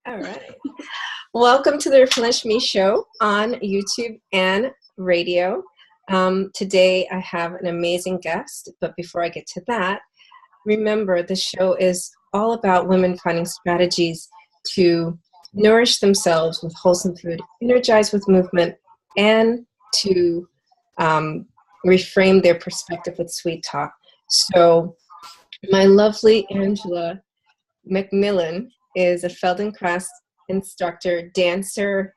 All right. Welcome to the Replenish Me show on YouTube and radio. Today I have an amazing guest, but before I get to that, remember the show is all about women finding strategies to nourish themselves with wholesome food, energize with movement, and to reframe their perspective with sweet talk. So my lovely Angela McMillan is a Feldenkrais instructor, dancer,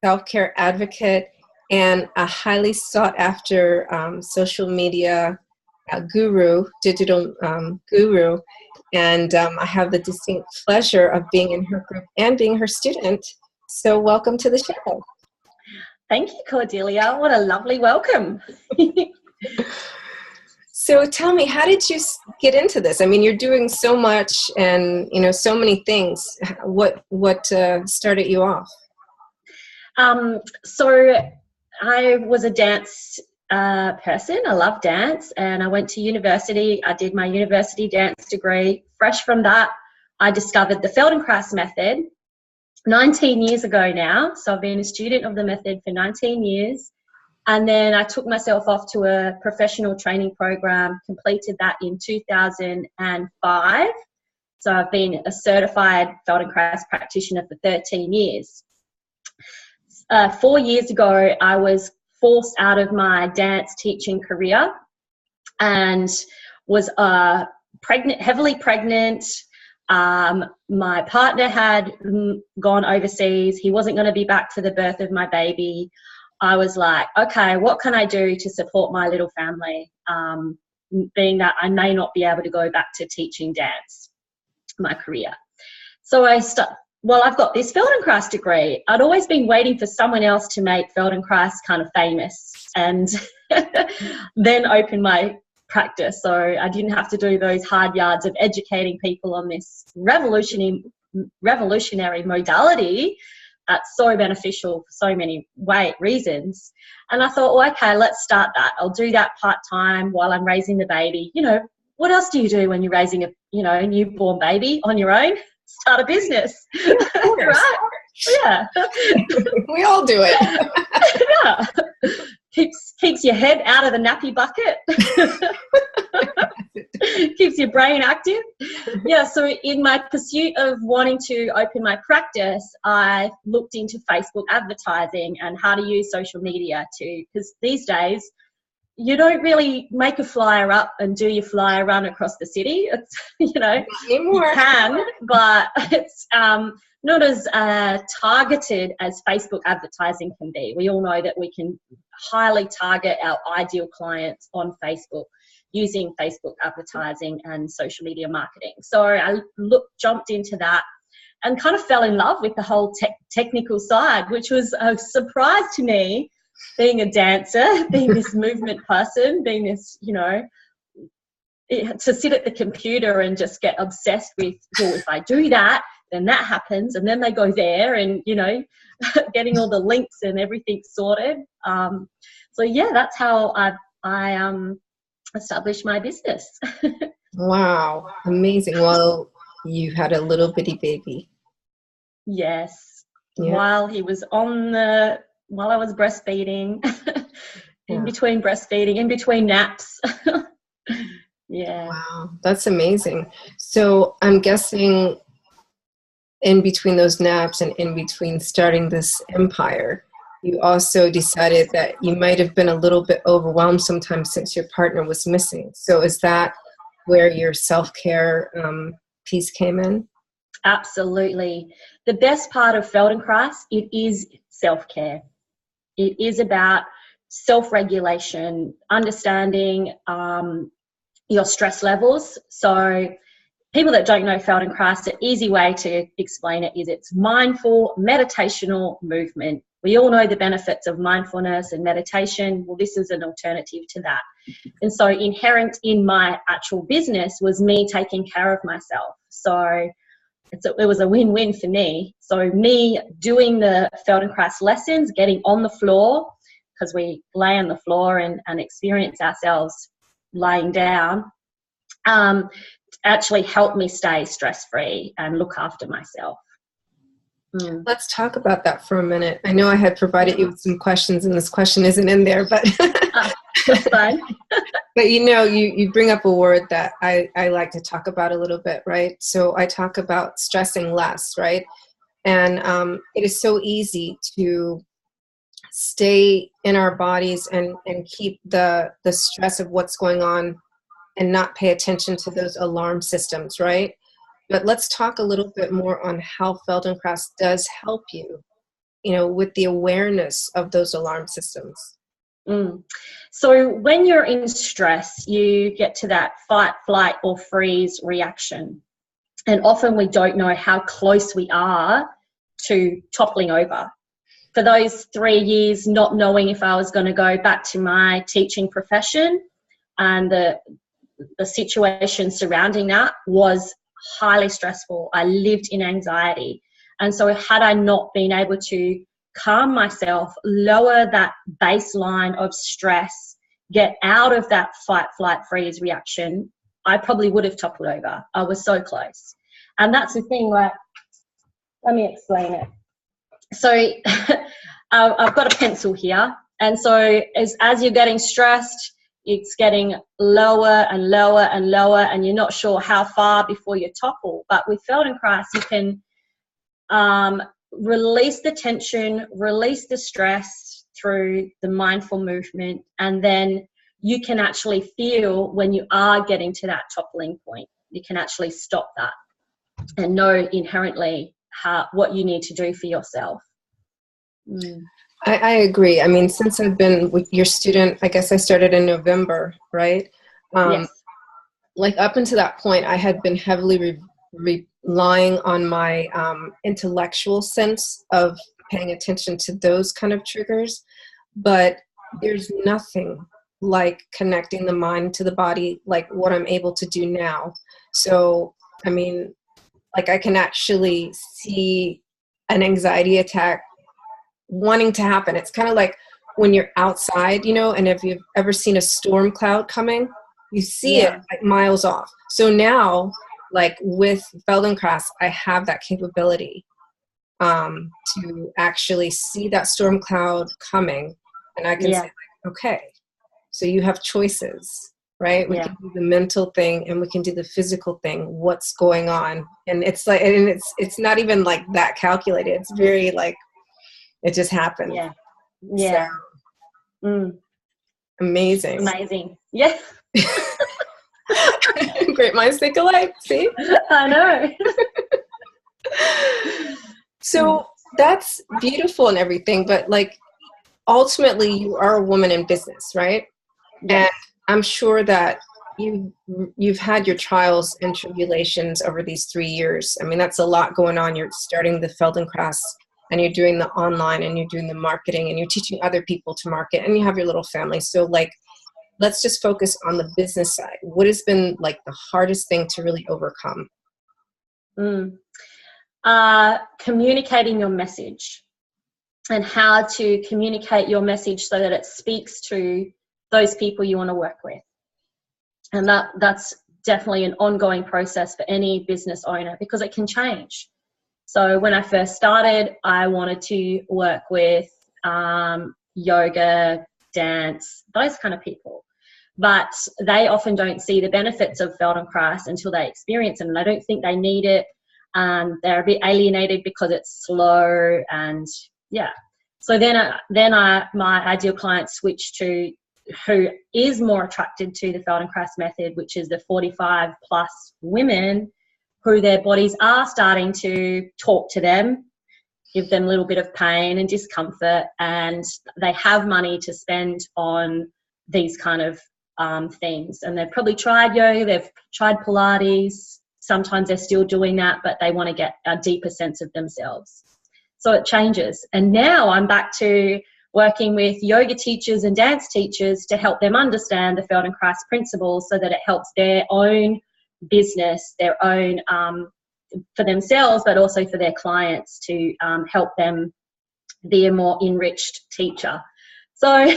self-care advocate, and a highly sought-after social media digital guru. And I have the distinct pleasure of being in her group and being her student. So welcome to the show. Thank you, Cordelia. What a lovely welcome. So tell me, how did you get into this? I mean, you're doing so much and, so many things. What started you off? So I was a dance person. I love dance, and I went to university. I did my university dance degree. Fresh from that, I discovered the Feldenkrais method 19 years ago now. So I've been a student of the method for 19 years. And then I took myself off to a professional training program, completed that in 2005. So I've been a certified Feldenkrais practitioner for 13 years. 4 years ago, I was forced out of my dance teaching career and was heavily pregnant. My partner had gone overseas. He wasn't going to be back for the birth of my baby. I was like, okay, what can I do to support my little family, being that I may not be able to go back to teaching dance, my career. So I've got this Feldenkrais degree. I'd always been waiting for someone else to make Feldenkrais kind of famous and then open my practice. So I didn't have to do those hard yards of educating people on this revolutionary modality that's so beneficial for so many reasons. And I thought, well, okay, let's start that. I'll do that part-time while I'm raising the baby. What else do you do when you're raising a newborn baby on your own? Start a business. Right? Yeah. We all do it. Yeah. Keeps your head out of the nappy bucket. Keeps your brain active. Yeah, so in my pursuit of wanting to open my practice, I looked into Facebook advertising and how to use social media because these days you don't really make a flyer up and do your flyer run across the city. It's, you can, but it's not as targeted as Facebook advertising can be. We all know that we can highly target our ideal clients on Facebook using Facebook advertising and social media marketing. So I jumped into that and kind of fell in love with the whole technical side, which was a surprise to me, being a dancer, being this movement person, being this, to sit at the computer and just get obsessed with, well, if I do that, then that happens, and then they go there and, getting all the links and everything sorted. So yeah, that's how I established my business. Wow, amazing. Well, you had a little bitty baby. Yes. Yeah. While I was breastfeeding, in between breastfeeding, in between naps. Yeah. Wow, that's amazing. So I'm guessing in between those naps and in between starting this empire, you also decided that you might have been a little bit overwhelmed sometimes since your partner was missing. So is that where your self-care piece came in? Absolutely. The best part of Feldenkrais, it is self-care. It is about self-regulation, understanding your stress levels. So people that don't know Feldenkrais, the easy way to explain it is it's mindful, meditational movement. We all know the benefits of mindfulness and meditation. Well, this is an alternative to that. And so inherent in my actual business was me taking care of myself. So it was a win-win for me. So me doing the Feldenkrais lessons, getting on the floor, because we lay on the floor and experience ourselves laying down, actually helped me stay stress-free and look after myself. Let's talk about that for a minute. I know I had provided you with some questions, and this question isn't in there, but that's fine. But you bring up a word that I like to talk about a little bit, right? So I talk about stressing less, right? And it is so easy to stay in our bodies and keep the stress of what's going on and not pay attention to those alarm systems, right? But let's talk a little bit more on how Feldenkrais does help you, with the awareness of those alarm systems. So when you're in stress, you get to that fight, flight, or freeze reaction. And often we don't know how close we are to toppling over. For those 3 years, not knowing if I was going to go back to my teaching profession, and the situation surrounding that was highly stressful. I lived in anxiety. And so had I not been able to calm myself, lower that baseline of stress, get out of that fight, flight, freeze reaction, I probably would have toppled over. I was so close. And that's the thing, like, let me explain it. So I've got a pencil here. And so as you're getting stressed, it's getting lower and lower and lower, and you're not sure how far before you topple. But with Feldenkrais, you can release the tension, release the stress through the mindful movement, and then you can actually feel when you are getting to that toppling point. You can actually stop that and know inherently what you need to do for yourself. I agree. I mean, since I've been with your student, I guess I started in November, right? Yes. Like up until that point, I had been heavily relying on my intellectual sense of paying attention to those kind of triggers. But there's nothing like connecting the mind to the body, like what I'm able to do now. So, I mean, like I can actually see an anxiety attack wanting to happen. It's kind of like when you're outside, and if you've ever seen a storm cloud coming, you see it like miles off. So now, like with Feldenkrais, I have that capability to actually see that storm cloud coming, and I can say, like, okay, so you have choices, right? We can do the mental thing and we can do the physical thing. What's going on? And it's like, and it's not even like that calculated. It's very like, it just happened. Yeah. So, amazing. Yeah. Great minds think alike. See? I know. So that's beautiful and everything, but like ultimately you are a woman in business, right? Yes. And I'm sure that you've had your trials and tribulations over these 3 years. I mean, that's a lot going on. You're starting the Feldenkrais, and you're doing the online, and you're doing the marketing, and you're teaching other people to market, and you have your little family. So like, let's just focus on the business side. What has been like the hardest thing to really overcome? Communicating your message, and how to communicate your message so that it speaks to those people you want to work with. And that's definitely an ongoing process for any business owner, because it can change. So when I first started, I wanted to work with yoga, dance, those kind of people. But they often don't see the benefits of Feldenkrais until they experience it, and I don't think they need it. They're a bit alienated because it's slow, and So then my ideal client switched to who is more attracted to the Feldenkrais method, which is the 45 plus women who their bodies are starting to talk to them, give them a little bit of pain and discomfort, and they have money to spend on these kind of things. And they've probably tried yoga, they've tried Pilates, sometimes they're still doing that, but they want to get a deeper sense of themselves. So it changes. And now I'm back to working with yoga teachers and dance teachers to help them understand the Feldenkrais principles so that it helps their own business, their own for themselves, but also for their clients, to help them be a more enriched teacher. So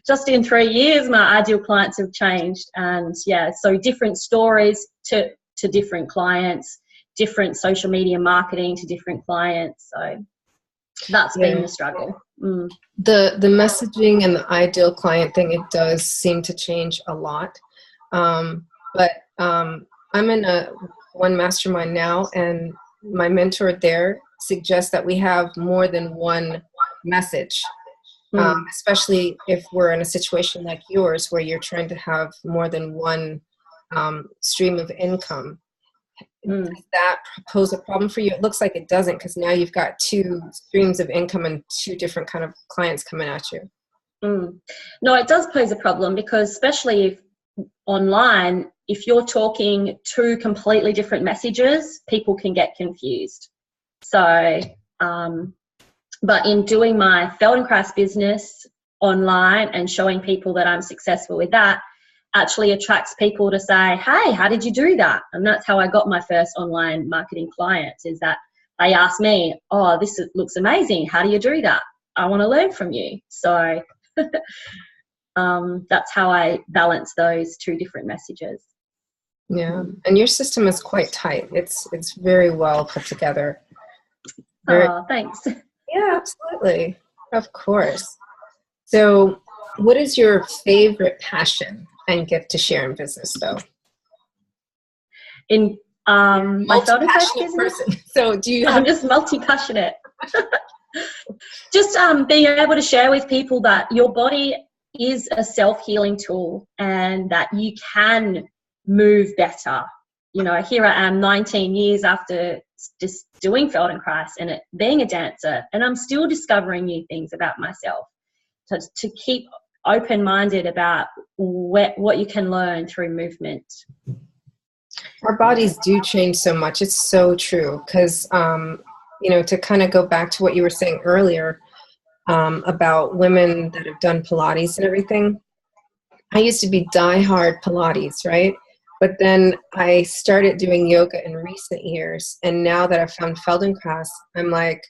just in 3 years, my ideal clients have changed, and so different stories to different clients, different social media marketing to different clients. So that's been the struggle. The messaging and the ideal client thing, it does seem to change a lot. But I'm in one mastermind now, and my mentor there suggests that we have more than one message, especially if we're in a situation like yours where you're trying to have more than one stream of income. Does that pose a problem for you? It looks like it doesn't, because now you've got two streams of income and two different kind of clients coming at you. No, it does pose a problem, because especially if online, if you're talking two completely different messages, people can get confused. So, but in doing my Feldenkrais business online and showing people that I'm successful with that, actually attracts people to say, hey, how did you do that? And that's how I got my first online marketing clients, is that they asked me, oh, this looks amazing. How do you do that? I want to learn from you. So that's how I balance those two different messages. Yeah, and your system is quite tight. It's very well put together. Oh, thanks. Yeah, absolutely. Of course. So what is your favorite passion and gift to share in business, though? In my Feldenkrais business? So do you have... I'm just multi-passionate. Just being able to share with people that your body is a self-healing tool and that you can move better. You know, here I am 19 years after just doing Feldenkrais and being a dancer, and I'm still discovering new things about myself. So to keep open-minded about what you can learn through movement. Our bodies do change so much. It's so true. Because, you know, to kind of go back to what you were saying earlier about women that have done Pilates and everything, I used to be diehard Pilates, right? But then I started doing yoga in recent years. And now that I've found Feldenkrais, I'm like,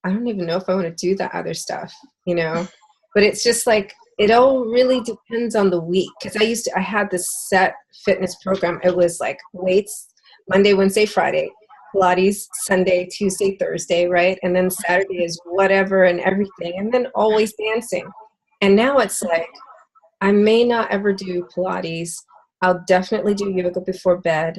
I don't even know if I want to do that other stuff, you know? But it's just like, it all really depends on the week. Because I had this set fitness program. It was like weights, Monday, Wednesday, Friday, Pilates, Sunday, Tuesday, Thursday, right? And then Saturday is whatever and everything. And then always dancing. And now it's like, I may not ever do Pilates. I'll definitely do yoga before bed,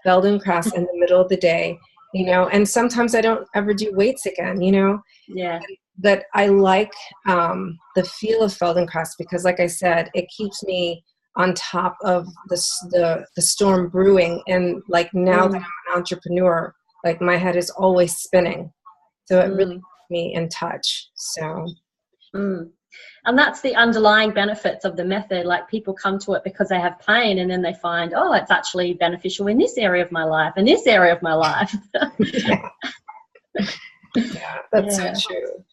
Feldenkrais in the middle of the day, you know, and sometimes I don't ever do weights again, you know. Yeah. But I like the feel of Feldenkrais because, like I said, it keeps me on top of the storm brewing. And like now that I'm an entrepreneur, like my head is always spinning. So it really keeps me in touch. So. And that's the underlying benefits of the method. Like people come to it because they have pain and then they find, oh, it's actually beneficial in this area of my life and this area of my life. Yeah, that's so true.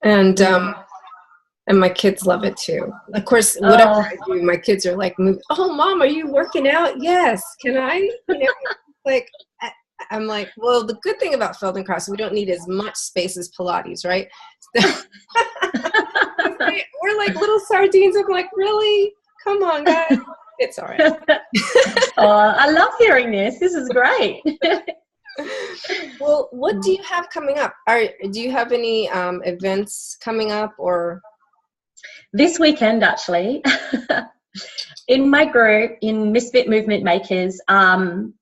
And my kids love it too. Of course, whatever I do, my kids are like, oh, Mom, are you working out? Yes. Can I? You know, like, I'm like, well, the good thing about Feldenkrais, we don't need as much space as Pilates, right? We're like little sardines. I'm like, really? Come on, guys. It's all right. I love hearing this. This is great. Well, what do you have coming up? Do you have any events coming up or? This weekend, actually, in my group, in Misfit Movement Makers, I'm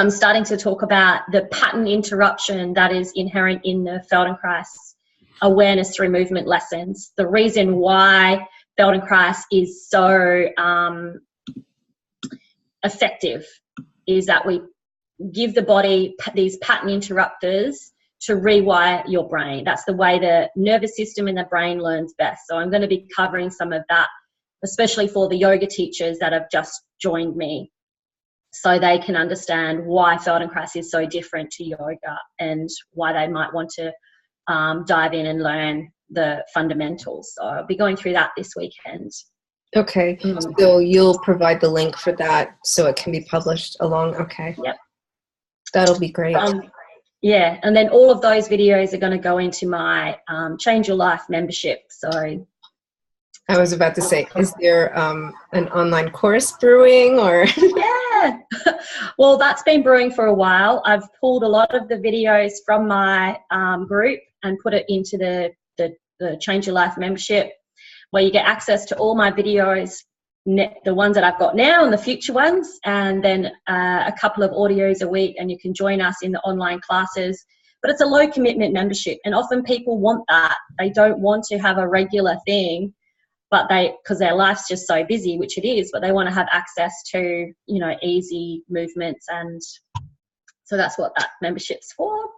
starting to talk about the pattern interruption that is inherent in the Feldenkrais awareness through movement lessons. The reason why Feldenkrais is so effective is that we give the body these pattern interrupters to rewire your brain. That's the way the nervous system and the brain learns best. So I'm going to be covering some of that, especially for the yoga teachers that have just joined me, so they can understand why Feldenkrais is so different to yoga and why they might want to dive in and learn the fundamentals. So I'll be going through that this weekend. Okay. So you'll provide the link for that so it can be published along. Okay. Yep. That'll be great. Yeah. And then all of those videos are going to go into my Change Your Life membership. So I was about to say, is there an online course brewing or? Yeah. Well, that's been brewing for a while. I've pulled a lot of the videos from my group and put it into the Change Your Life membership, where you get access to all my videos, the ones that I've got now and the future ones, and then a couple of audios a week, and you can join us in the online classes. But it's a low commitment membership, and often people want that. They don't want to have a regular thing, but because their life's just so busy, which it is, but they want to have access to, easy movements, and so that's what that membership's for.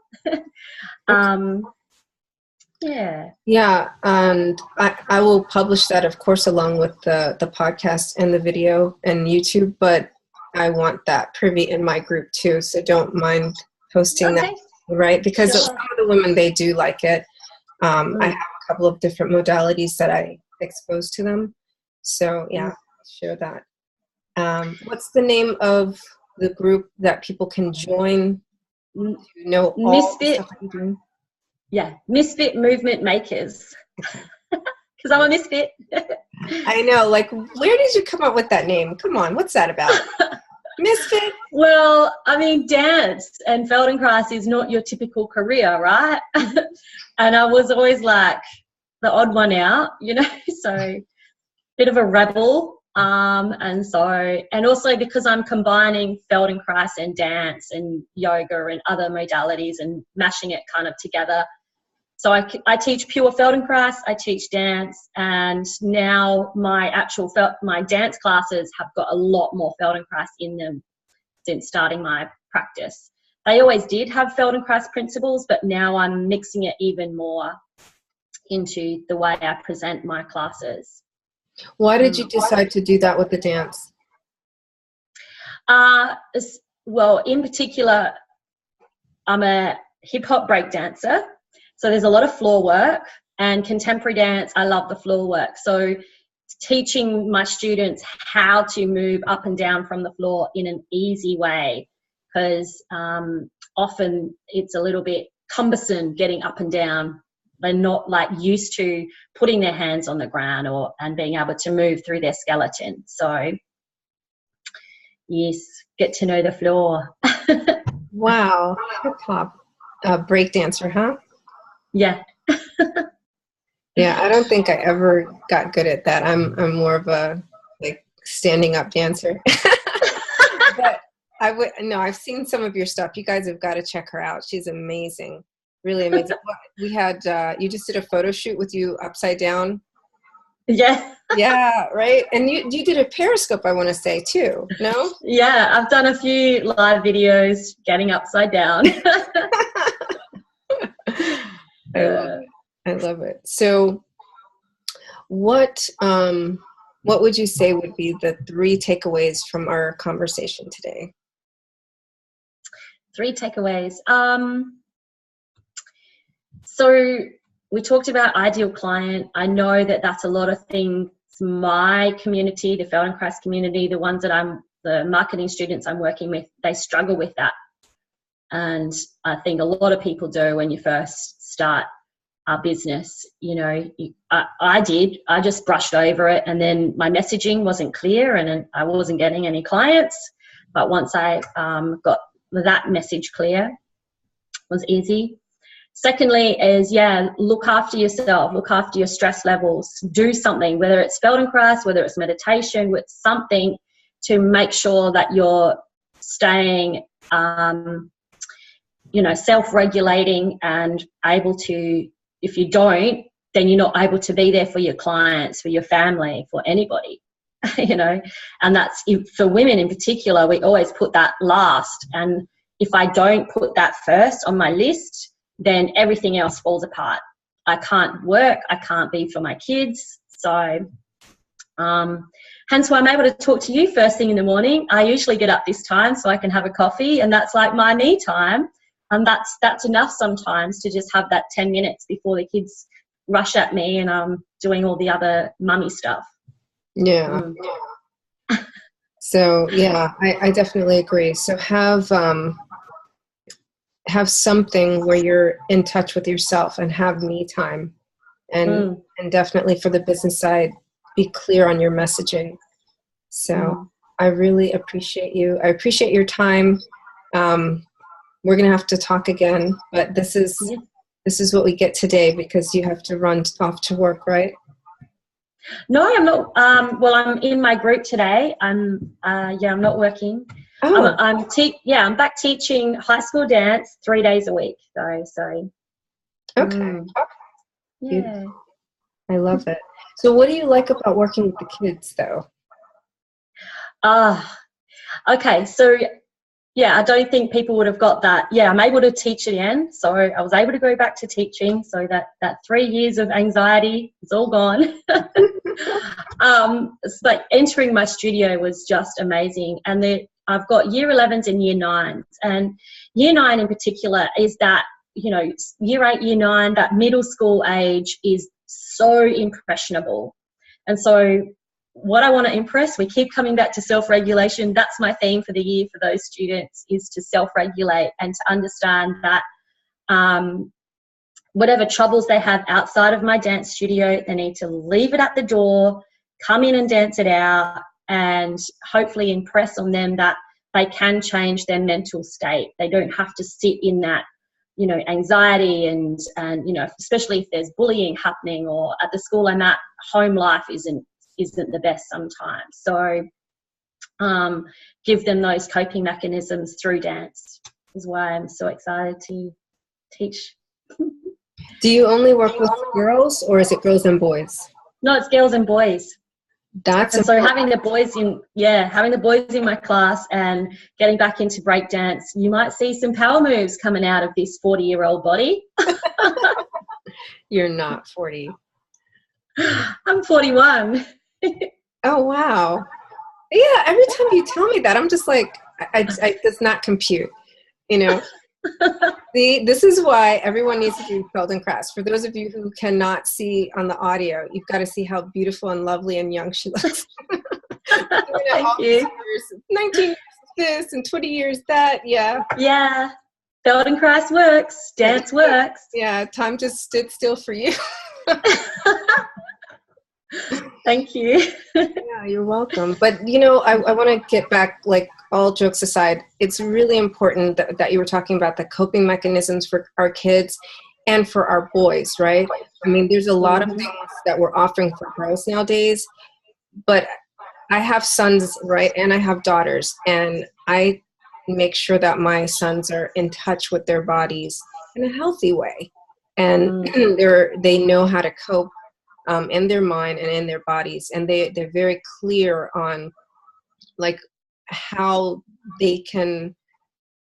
Yeah, and I will publish that, of course, along with the podcast and the video and YouTube, but I want that privy in my group too, so don't mind posting that, right? Because some of the women, they do like it. I have a couple of different modalities that I expose to them, so yeah, share that. What's the name of the group that people can join to know all Misfit. the stuff that you're doing? Yeah, Misfit Movement Makers. Because I'm a misfit. I know. Like, where did you come up with that name? Come on, what's that about? Misfit? Well, I mean, dance and Feldenkrais is not your typical career, right? And I was always like the odd one out, so bit of a rebel. And also because I'm combining Feldenkrais and dance and yoga and other modalities and mashing it kind of together. So I teach pure Feldenkrais, I teach dance, and now my dance classes have got a lot more Feldenkrais in them since starting my practice. They always did have Feldenkrais principles, but now I'm mixing it even more into the way I present my classes. Why did you decide to do that with the dance? Well, in particular, I'm a hip-hop break dancer. So there's a lot of floor work, and contemporary dance, I love the floor work. So teaching my students how to move up and down from the floor in an easy way, because often it's a little bit cumbersome getting up and down. They're not like used to putting their hands on the ground and being able to move through their skeleton. So yes, get to know the floor. Wow, hip hop break dancer, huh? Yeah. Yeah, I don't think I ever got good at that. I'm more of a standing up dancer. But I've seen some of your stuff. You guys have got to check her out. She's amazing. Really amazing. We had you just did a photo shoot with you upside down. Yeah. Yeah, right. And you did a Periscope, I want to say, too. No? Yeah, I've done a few live videos getting upside down. I love it. So what would you say would be the 3 takeaways from our conversation today? 3 takeaways. So we talked about ideal client. I know that that's a lot of things. My community, the Feldenkrais community, the ones that the marketing students I'm working with, they struggle with that. And I think a lot of people do when you first start a business. I did. I just brushed over it, and then my messaging wasn't clear, and I wasn't getting any clients. But once I got that message clear, it was easy. Secondly is, look after yourself, look after your stress levels, do something, whether it's Feldenkrais, whether it's meditation, with something to make sure that you're staying, self-regulating and able to, if you don't, then you're not able to be there for your clients, for your family, for anybody, and that's for women in particular. We always put that last. And if I don't put that first on my list, then everything else falls apart. I can't work. I can't be for my kids. So hence why I'm able to talk to you first thing in the morning. I usually get up this time so I can have a coffee, and that's like my me time. And that's enough sometimes to just have that 10 minutes before the kids rush at me and I'm doing all the other mummy stuff. Yeah. So, yeah, I definitely agree. So have something where you're in touch with yourself and have me time, and definitely for the business side, be clear on your messaging. So I really appreciate you. I appreciate your time. We're going to have to talk again, but this is what we get today because you have to run off to work, right? No, I'm not. Well, I'm in my group today. I'm not working. Oh. I'm back teaching high school dance 3 days a week though. So. Okay. Yeah. I love it. So what do you like about working with the kids though? Okay. So, yeah, I don't think people would have got that. Yeah, I'm able to teach again. So I was able to go back to teaching. So that 3 years of anxiety is all gone. It's like entering my studio was just amazing. And I've got year 11s and year 9s. And year 9 in particular is that, year 8, year 9, that middle school age is so impressionable. And so what I want to impress, we keep coming back to self-regulation. That's my theme for the year for those students, is to self-regulate and to understand that whatever troubles they have outside of my dance studio, they need to leave it at the door, come in and dance it out, and hopefully impress on them that they can change their mental state. They don't have to sit in that, anxiety and especially if there's bullying happening, or at the school I'm at, home life isn't the best sometimes. So give them those coping mechanisms through dance is why I'm so excited to teach. Do you only work with girls or is it girls and boys? No, it's girls and boys. So having the boys in my class and getting back into break dance, you might see some power moves coming out of this 40-year-old body. You're not 40. I'm 41. Oh, wow. Yeah, every time you tell me that, I'm just like, I does not compute, See, this is why everyone needs to do Feldenkrais. For those of you who cannot see on the audio, you've got to see how beautiful and lovely and young she looks. Thank you. 19 years this and 20 years that, yeah. Yeah, Feldenkrais works, dance works. Yeah, time just stood still for you. Thank you. Yeah, you're welcome. But, I want to get back, like, all jokes aside, it's really important that you were talking about the coping mechanisms for our kids and for our boys, right? I mean, there's a lot of things that we're offering for girls nowadays, but I have sons, right? And I have daughters, and I make sure that my sons are in touch with their bodies in a healthy way. And they know how to cope in their mind and in their bodies. And they're very clear on, like, how they can,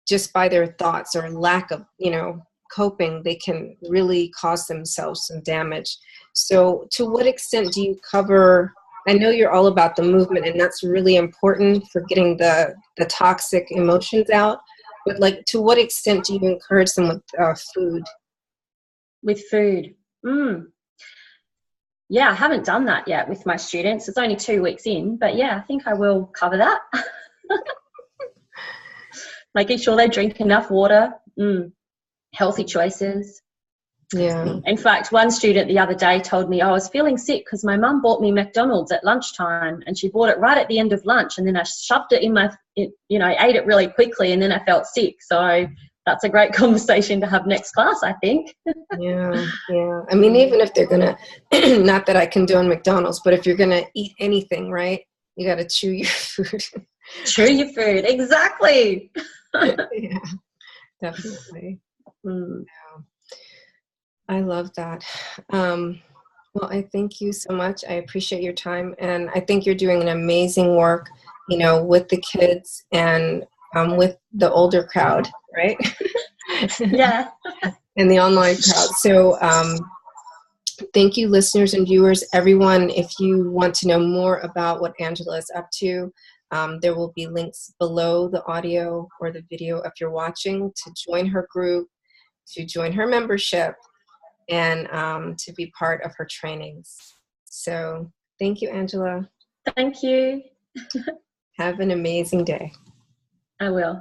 just by their thoughts or lack of, coping, they can really cause themselves some damage. So to what extent do you cover, I know you're all about the movement, and that's really important for getting the toxic emotions out, but, like, to what extent do you encourage them with food? With food? Yeah, I haven't done that yet with my students. It's only 2 weeks in, but yeah, I think I will cover that. Making sure they drink enough water, healthy choices. Yeah. In fact, one student the other day told me I was feeling sick because my mum bought me McDonald's at lunchtime, and she bought it right at the end of lunch, and then I shoved it in I ate it really quickly, and then I felt sick. So that's a great conversation to have next class, I think. Yeah. I mean, even if they're going to, not that I condone McDonald's, but if you're going to eat anything, right, you got to chew your food. Chew your food, exactly. Yeah, definitely. Yeah. I love that. Well, I thank you so much. I appreciate your time, and I think you're doing an amazing work, with the kids and with the older crowd, right? Yeah. And the online crowd. So thank you, listeners and viewers. Everyone, if you want to know more about what Angela is up to, there will be links below the audio or the video if you're watching, to join her group, to join her membership, and to be part of her trainings. So thank you, Angela. Thank you. Have an amazing day. I will.